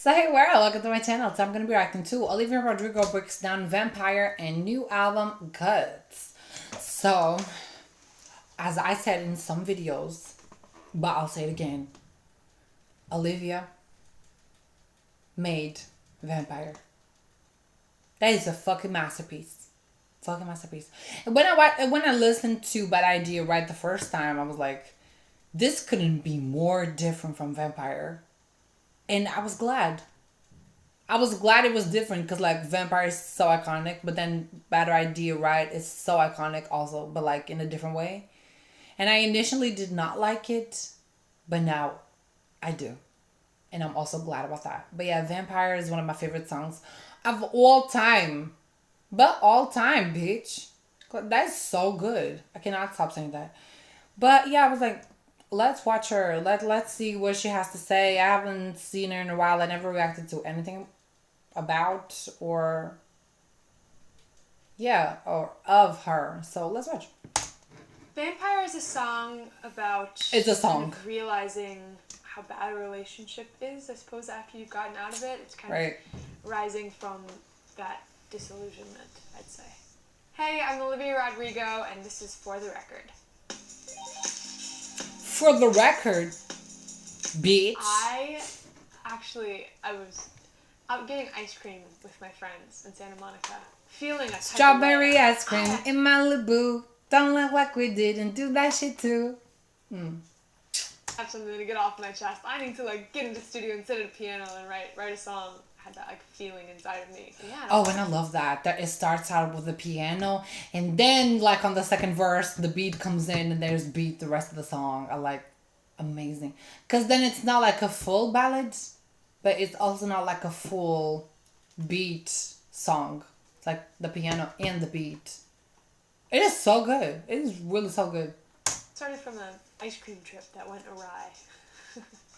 So hey world, welcome to my channel. So I'm gonna be reacting to Olivia Rodrigo breaks down Vampire and new album Guts. So as I said in some videos, but I'll say it again, Olivia made Vampire. That is a fucking masterpiece. Fucking masterpiece. And when I listened to Bad Idea right the first time, I was like, this couldn't be more different from Vampire. And I was glad. I was glad it was different because like Vampire is so iconic, but then Bad Idea Right is so iconic also, but like in a different way. And I initially did not like it, but now I do. And I'm also glad about that. But yeah, Vampire is one of my favorite songs of all time. But all time, bitch. That's so good. I cannot stop saying that. But yeah, I was like, let's watch her. Let's see what she has to say. I haven't seen her in a while. I never reacted to anything about or yeah, or of her. So let's watch. Vampire is a song about It's a song. kind of realizing how bad a relationship is. I suppose after you've gotten out of it, it's kind Right. of rising from that disillusionment, I'd say. Hey, I'm Olivia Rodrigo, and this is For the Record. For the record, bitch. I was out getting ice cream with my friends in Santa Monica, feeling a type of Strawberry way. ice cream in Malibu. Don't look like we didn't do that shit too. I have something to get off my chest. I need to like get into the studio and sit at a piano and write a song. I had that like feeling inside of me. Yeah. Oh, and I love that. That it starts out with the piano, and then like on the second verse, the beat comes in, and there's beat the rest of the song. I like, amazing, cause then it's not like a full ballad, but it's also not like a full beat song. It's like the piano and the beat. It is so good. It is really so good. Started from an ice cream trip that went awry.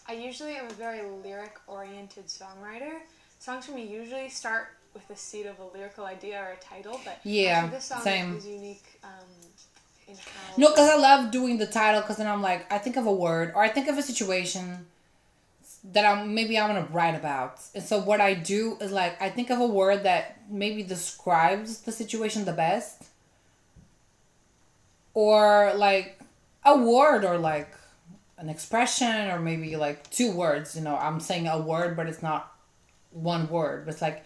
I usually am a very lyric-oriented songwriter. Songs for me usually start with the seed of a lyrical idea or a title, but Yeah, actually this song same. is unique in how... No, because I love doing the title, because then I'm like, I think of a word, or I think of a situation that I want to write about. And so what I do is like, I think of a word that maybe describes the situation the best, or like a word, or like an expression, or maybe like two words. You know, I'm saying a word, but it's not one word, but it's like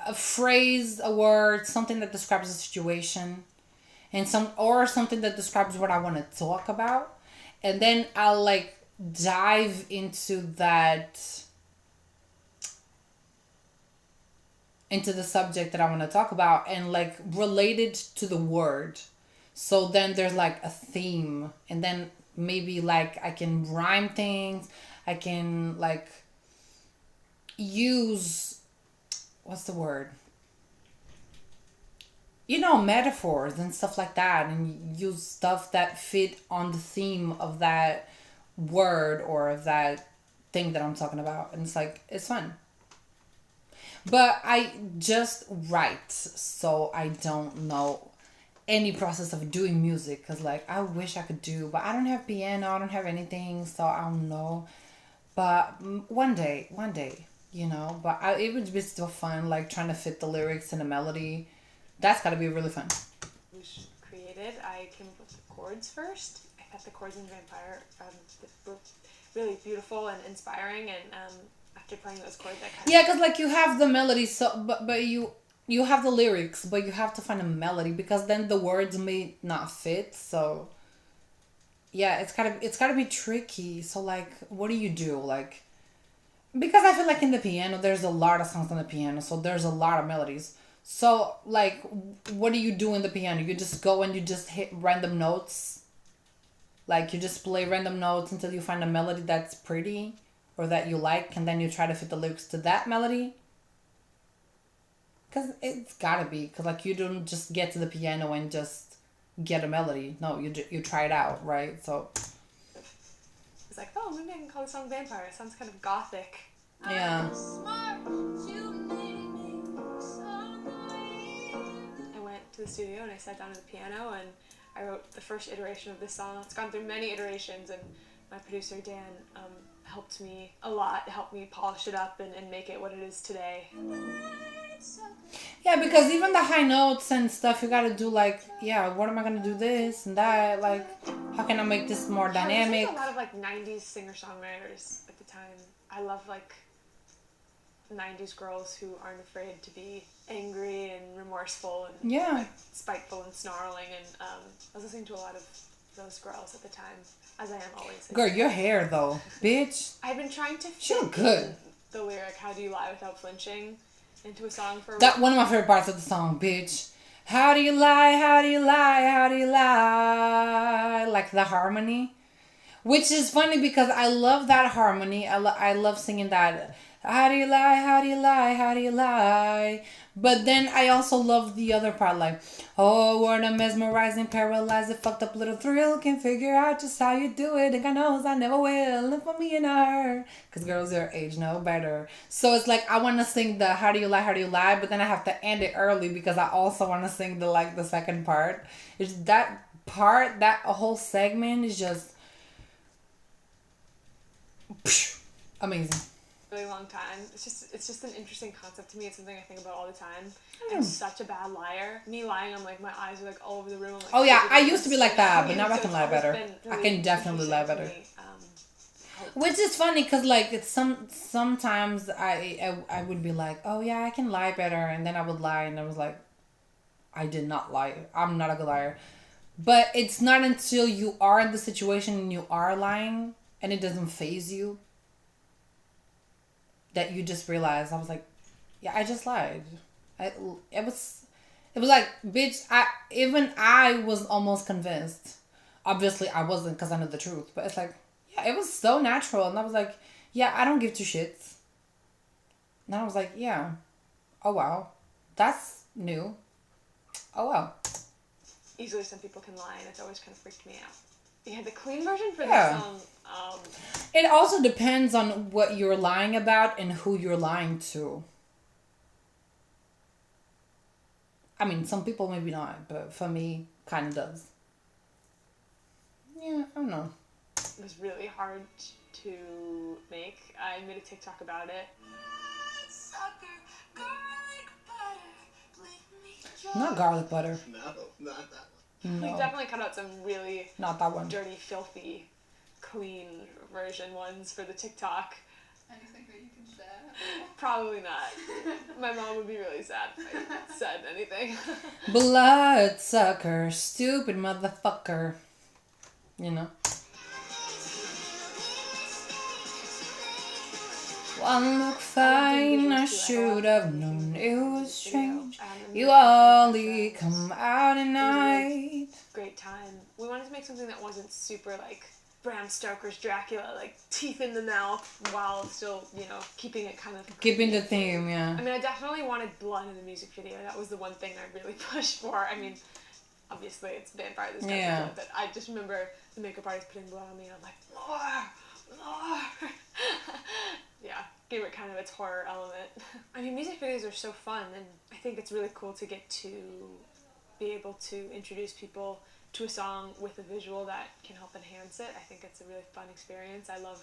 a phrase, a word, something that describes a situation, and something that describes what I want to talk about, and then I'll like dive into the subject that I want to talk about and like relate it to the word. So then there's like a theme, and then maybe like I can rhyme things. I can like use, what's the word? You know, metaphors and stuff like that, and use stuff that fit on the theme of that word or of that thing that I'm talking about. And it's like, it's fun. But I just write, so I don't know any process of doing music, because like I wish I could do, but I don't have piano, I don't have anything, so I don't know. But one day, you know. But it would be still fun, like trying to fit the lyrics and the melody. That's gotta be really fun. was created, I came up with the chords first. I thought the chords in Vampire were really beautiful and inspiring, and after playing those chords, I kind of... Yeah, because like you have the melody, so but you have the lyrics, but you have to find a melody, because then the words may not fit. So yeah, it's gotta be tricky. So like, what do you do? Like, because I feel like in the piano, there's a lot of songs on the piano, so there's a lot of melodies. So like, what do you do in the piano? You just go and you just hit random notes. Like you just play random notes until you find a melody that's pretty or that you like, and then you try to fit the lyrics to that melody. Cause it's gotta be, cause like you don't just get to the piano and just get a melody. No, you try it out, right? So it's like, oh, maybe I can call the song Vampire. It sounds kind of gothic. yeah. I went to the studio and I sat down at the piano and I wrote the first iteration of this song. It's gone through many iterations, and my producer Dan helped me a lot. It helped me polish it up and make it what it is today. Yeah, because even the high notes and stuff, you gotta do like, yeah, what am I gonna do this and that? Like, how can I make this more dynamic? There's a lot of like 90s singer-songwriters at the time. I love like 90s girls who aren't afraid to be angry and remorseful and like, spiteful and snarling. And I was listening to a lot of those girls at the time, as I am always. Girl, your hair though, bitch. I've been trying to fit good. The lyric "How do you lie without flinching" into a song for that. One of my favorite parts of the song, bitch. How do you lie? How do you lie? How do you lie? Like the harmony, which is funny because I love that harmony. I love singing that. How do you lie? How do you lie? How do you lie? But then I also love the other part, like, oh, what a mesmerizing, paralyzing, fucked up little thrill. Can't figure out just how you do it. And God knows I never will. And for me and her. Because girls your age know better. So it's like, I want to sing the how do you lie? But then I have to end it early because I also want to sing the second part. It's that part, that whole segment is just amazing. Really long time. It's just an interesting concept to me. It's something I think about all the time. I'm such a bad liar. Me lying, I'm like, my eyes are like all over the room. Like, oh yeah, I used to be like that, but now I can lie better. Really I can definitely lie better. Which is funny because like it's sometimes I would be like, oh yeah, I can lie better, and then I would lie, and I was like, I did not lie. I'm not a good liar. But it's not until you are in the situation and you are lying and it doesn't faze you that you just realize. I was like, yeah, I just lied. It was like, bitch, I was almost convinced. Obviously I wasn't because I know the truth, but it's like, yeah, it was so natural. And I was like, yeah, I don't give two shits. And I was like, yeah, oh wow, that's new. Oh wow. Easily some people can lie, and it's always kind of freaked me out. Yeah, the clean version for this song. It also depends on what you're lying about and who you're lying to. I mean, some people maybe not, but for me, kind of does. Yeah, I don't know. It was really hard to make. I made a TikTok about it. Not garlic butter. No, not that one. No. We definitely cut out some really not that one. Dirty, filthy, clean version ones for the TikTok. Anything that you can share? Probably not. My mom would be really sad if I said anything. Bloodsucker, stupid motherfucker. You know. One look fine, I should have known it was strange. You only come out at night. Great time. We wanted to make something that wasn't super like Bram Stoker's Dracula, like teeth in the mouth, while still, you know, keeping it kind of... Keeping the theme, yeah. I mean, I definitely wanted blood in the music video. That was the one thing I really pushed for. I mean, obviously it's Vampire this time, yeah. But I just remember the makeup artist putting blood on me, and I'm like, more. Yeah, gave it kind of its horror element. I mean, music videos are so fun, and I think it's really cool to get to be able to introduce people to a song with a visual that can help enhance it. I think it's a really fun experience. I love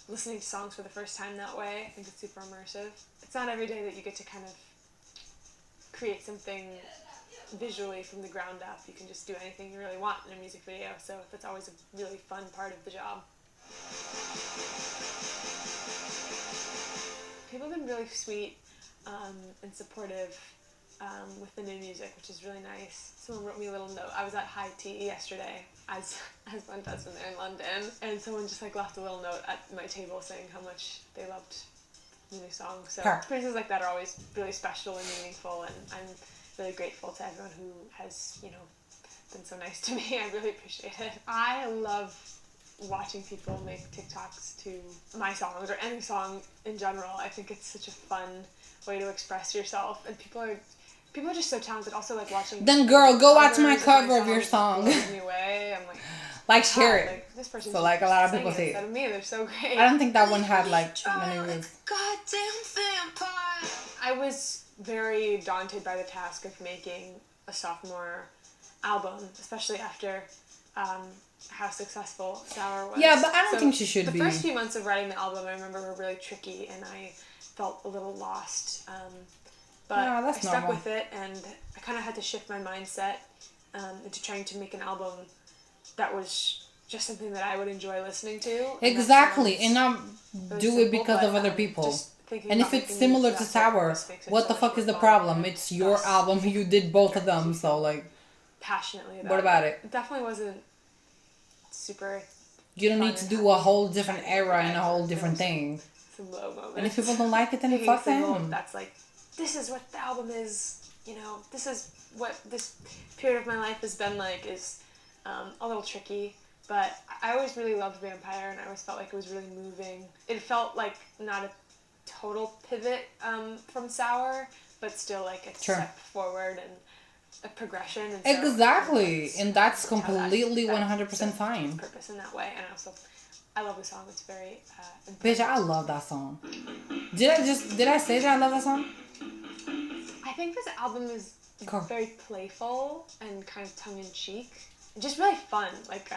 listening to songs for the first time that way. I think it's super immersive. It's not every day that you get to kind of create something visually from the ground up. You can just do anything you really want in a music video, so that's always a really fun part of the job. People have been really sweet and supportive with the new music, which is really nice. Someone wrote me a little note. I was at high tea yesterday, as one does when they're in London, and someone just like left a little note at my table saying how much they loved the new song. So experiences like that are always really special and meaningful, and I'm really grateful to everyone who has, you know, been so nice to me. I really appreciate it. I love watching people make TikToks to my songs or any song in general. I think it's such a fun way to express yourself, and people are just so talented. Also, like watching. Then, girl, go watch my cover of your song. Me away. I'm like share it. Like, this person. So like a lot of people see it. Instead of me, they're so great. I don't think that one had like many views. Goddamn vampire. I was very daunted by the task of making a sophomore album, especially after how successful Sour was. Yeah, but I don't think she should be. The first few months of writing the album, I remember, were really tricky, and I felt a little lost. But No, that's I stuck normal. with it, and I kind of had to shift my mindset into trying to make an album that was just something that I would enjoy listening to. Exactly, and not really do it simple, because but, of other people. just thinking And about if it's making similar music to that's Sour, just makes it what so the much fuck more is the fun problem? and It's your thus album. You did both of attracted them, so people like, passionately about what about it? It definitely wasn't super. You don't fun need to and do a happy whole and different shiny era and a vibes. whole There different was some- thing. Some low moments. And if people don't like it, then Picking fuck a single them. that's like, this is what the album is. This is what this period of my life has been like. Is a little tricky. But I always really loved Vampire, and I always felt like it was really moving. It felt like not a total pivot from Sour, but still like a Sure. step forward and a progression. And so Exactly, and that's how that- completely that 100% serves fine. its purpose in that way, and also I love the song. It's very Bitch, I love that song. Did I say that I love that song? I think this album is Cool. very playful and kind of tongue-in-cheek. Just really fun. Like,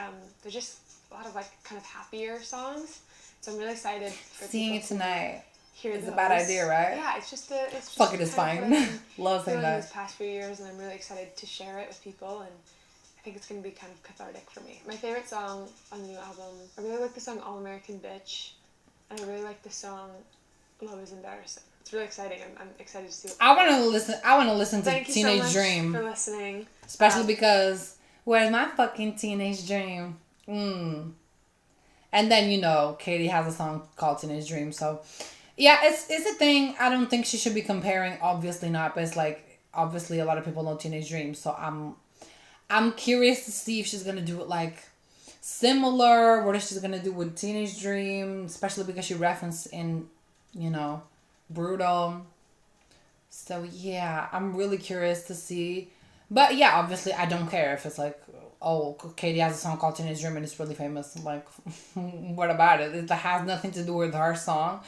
there's just a lot of, like, kind of happier songs. So I'm really excited for Seeing people it tonight. to hear is a those. bad idea, right? Yeah, it's just it's Fuck just it, it's kind of fine. what I've been Love saying feeling that. these past few years, and I'm really excited to share it with people, and I think it's going to be kind of cathartic for me. My favorite song on the new album, I really like the song All American Bitch, and I really like the song Love is Embarrassing. It's really exciting. I'm excited to see what I want to listen to Thank you Teenage so much Dream. for listening. Especially because, where's my fucking teenage dream? And then, Katie has a song called Teenage Dream. So, yeah, it's a thing. I don't think she should be comparing. Obviously not. But it's like, obviously a lot of people know Teenage Dream. So, I'm curious to see if she's going to do it like similar. What is she going to do with Teenage Dream? Especially because she referenced in, Bruno. So, yeah, I'm really curious to see. But, yeah, obviously, I don't care if it's like, oh, Katie has a song called Teenage Dream and it's really famous. I'm like, what about it? It has nothing to do with her song.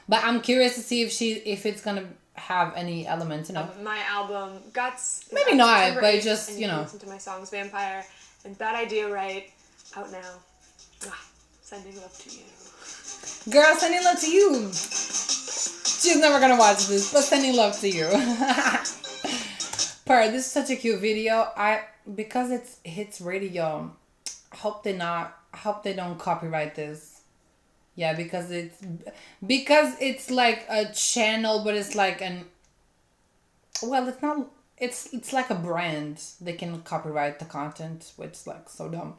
But I'm curious to see if it's going to have any elements, My album, Guts. Maybe out not, September but 8th, just, and you can listen to my songs, Vampire and Bad Idea Right, out now. Mwah. Sending love to you. Girl, sending love to you. She's never gonna watch this, but sending love to you. Per, this is such a cute video. Because it's hits radio, I hope they don't copyright this. Yeah, because it's like a channel, but it's like it's not. It's like a brand. They can copyright the content, which is like so dumb.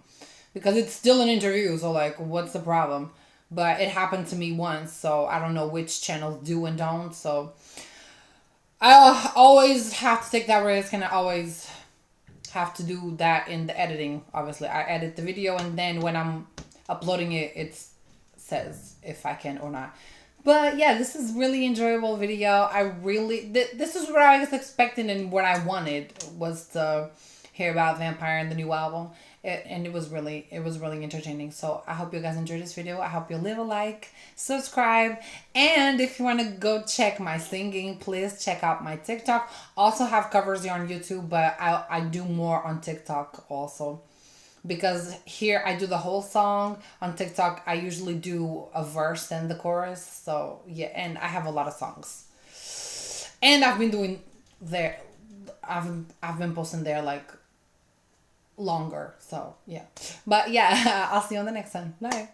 Because it's still an interview, so like, what's the problem? But it happened to me once, so I don't know which channels do and don't. So I always have to take that risk, and I always have to do that in the editing. Obviously, I edit the video, and then when I'm uploading it, it says if I can or not. But yeah, this is really enjoyable video. I really this is what I was expecting and what I wanted was to hear about Vampire and the new album. And it was really entertaining. So I hope you guys enjoyed this video. I hope you leave a like, subscribe, and if you want to go check my singing, please check out my TikTok. Also have covers here on YouTube, but I do more on TikTok also. Because here I do the whole song. On TikTok I usually do a verse and the chorus. So yeah, and I have a lot of songs. And I've been doing there. I've been posting there like longer. So yeah. But yeah, I'll see you on the next one. Bye.